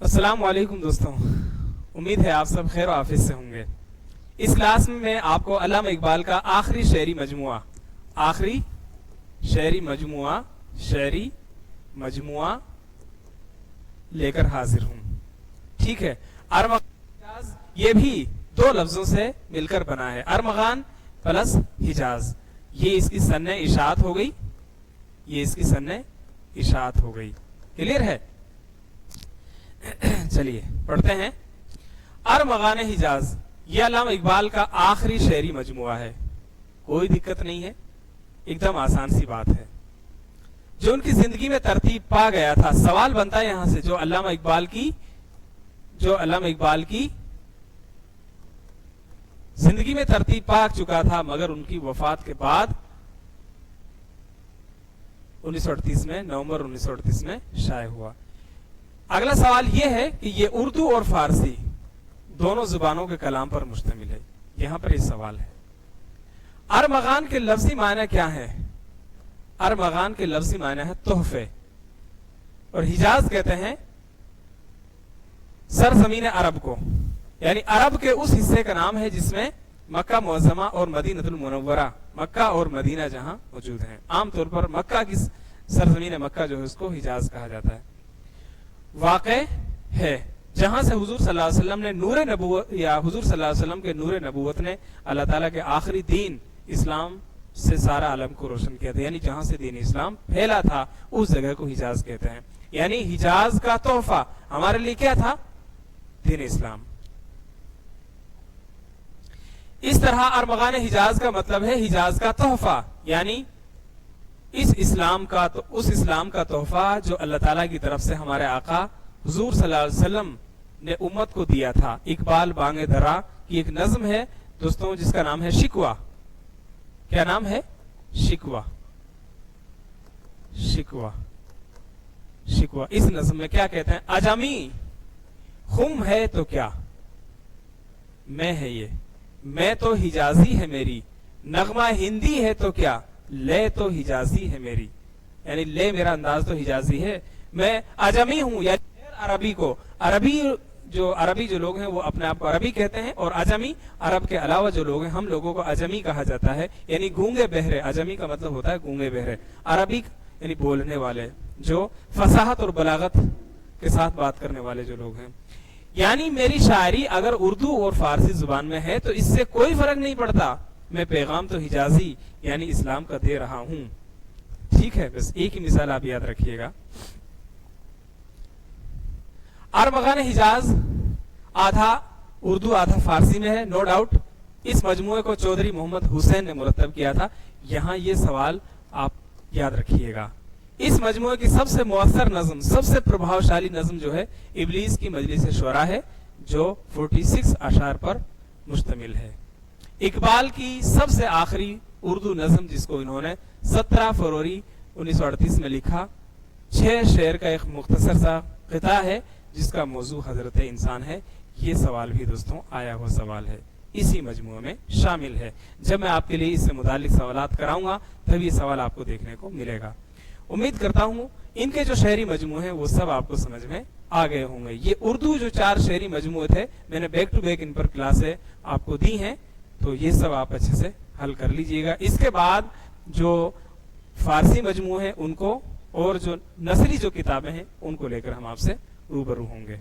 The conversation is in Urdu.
السلام علیکم دوستوں، امید ہے آپ سب خیر و عافیت سے ہوں گے۔ اس کلاس میں آپ کو علامہ اقبال کا آخری شعری مجموعہ لے کر حاضر ہوں۔ ٹھیک ہے، ارمغان یہ بھی دو لفظوں سے مل کر بنا ہے، ارمغان پلس حجاز۔ یہ اس کی سن اشاعت ہو گئی، کلیئر ہے؟ چلیے پڑھتے ہیں۔ ارمغان حجاز یہ علامہ اقبال کا آخری شعری مجموعہ ہے، کوئی دقت نہیں ہے، ایک دم آسان سی بات ہے، جو ان کی زندگی میں ترتیب پا گیا تھا۔ سوال بنتا ہے یہاں سے، جو علامہ اقبال کی زندگی میں ترتیب پا چکا تھا، مگر ان کی وفات کے بعد 1938 میں نومبر 1938 میں شائع ہوا۔ اگلا سوال یہ ہے کہ یہ اردو اور فارسی دونوں زبانوں کے کلام پر مشتمل ہے۔ یہاں پر یہ سوال ہے، ارمغان کے لفظی معنی کیا ہے؟ ارمغان کے لفظی معنی ہے تحفے، اور حجاز کہتے ہیں سرزمین عرب کو، یعنی عرب کے اس حصے کا نام ہے جس میں مکہ معظمہ اور مدینہ المنورہ، مکہ اور مدینہ جہاں موجود ہیں۔ عام طور پر مکہ کی سرزمین مکہ جو ہے اس کو حجاز کہا جاتا ہے۔ واقع ہے جہاں سے حضور صلی اللہ علیہ وسلم نے حضور صلی اللہ علیہ وسلم کے نور نبوت نے اللہ تعالیٰ کے آخری دین اسلام سے سارا عالم کو روشن کیا تھا، یعنی جہاں سے دین اسلام پھیلا تھا اس جگہ کو حجاز کہتے ہیں۔ یعنی حجاز کا تحفہ ہمارے لیے کیا تھا؟ دین اسلام۔ اس طرح ارمغان حجاز کا مطلب ہے حجاز کا تحفہ، یعنی اس اسلام کا تحفہ جو اللہ تعالیٰ کی طرف سے ہمارے آقا حضور صلی اللہ علیہ وسلم نے امت کو دیا تھا۔ اقبال بانگ درا کی ایک نظم ہے دوستوں جس کا نام ہے شکوہ۔ کیا نام ہے؟ شکوہ۔ اس نظم میں کیا کہتے ہیں؟ عجمی خم ہے تو کیا میں ہے یہ، میں تو حجازی ہے میری، نغمہ ہندی ہے تو کیا لے تو حجازی ہے میری، یعنی لے میرا انداز تو حجازی ہے، میں عجمی ہوں، یعنی عربی جو لوگ ہیں وہ اپنے آپ کو عربی کہتے ہیں، اور عجمی عرب کے علاوہ جو لوگ ہیں ہم لوگوں کو عجمی کہا جاتا ہے، یعنی گونگے بہرے۔ عجمی کا مطلب ہوتا ہے گونگے بہرے، عربی یعنی بولنے والے، جو فصاحت اور بلاغت کے ساتھ بات کرنے والے جو لوگ ہیں۔ یعنی میری شاعری اگر اردو اور فارسی زبان میں ہے تو اس سے کوئی فرق نہیں پڑتا، میں پیغام تو حجازی یعنی اسلام کا دے رہا ہوں۔ ٹھیک ہے، بس ایک ہی مثال آپ یاد رکھیے گا۔ ارمغان حجاز آدھا اردو آدھا فارسی میں ہے، نو ڈاؤٹ۔ اس مجموعے کو چودھری محمد حسین نے مرتب کیا تھا۔ یہاں یہ سوال آپ یاد رکھیے گا، اس مجموعے کی سب سے مؤثر نظم، سب سے پربھاوشالی نظم جو ہے ابلیس کی مجلس شعراء ہے، جو 46 اشعار پر مشتمل ہے۔ اقبال کی سب سے آخری اردو نظم جس کو انہوں نے 17 فروری 1938 میں لکھا، 6 شعر کا ایک مختصر سا قطعہ ہے جس کا موضوع حضرت انسان ہے۔ یہ سوال بھی دوستوں آیا ہوا سوال ہے، اسی مجموعے میں شامل ہے۔ جب میں آپ کے لیے اس سے متعلق سوالات کراؤں گا تب یہ سوال آپ کو دیکھنے کو ملے گا۔ امید کرتا ہوں ان کے جو شعری مجموعے ہیں وہ سب آپ کو سمجھ میں آ گئے ہوں گے۔ یہ اردو جو 4 شعری مجموعے تھے میں نے بیک ٹو بیک ان پر کلاسیں آپ کو دی ہیں، تو یہ سب آپ اچھے سے حل کر لیجئے گا۔ اس کے بعد جو فارسی مجموعے ہیں ان کو، اور جو نثری جو کتابیں ہیں ان کو لے کر ہم آپ سے روبرو ہوں گے۔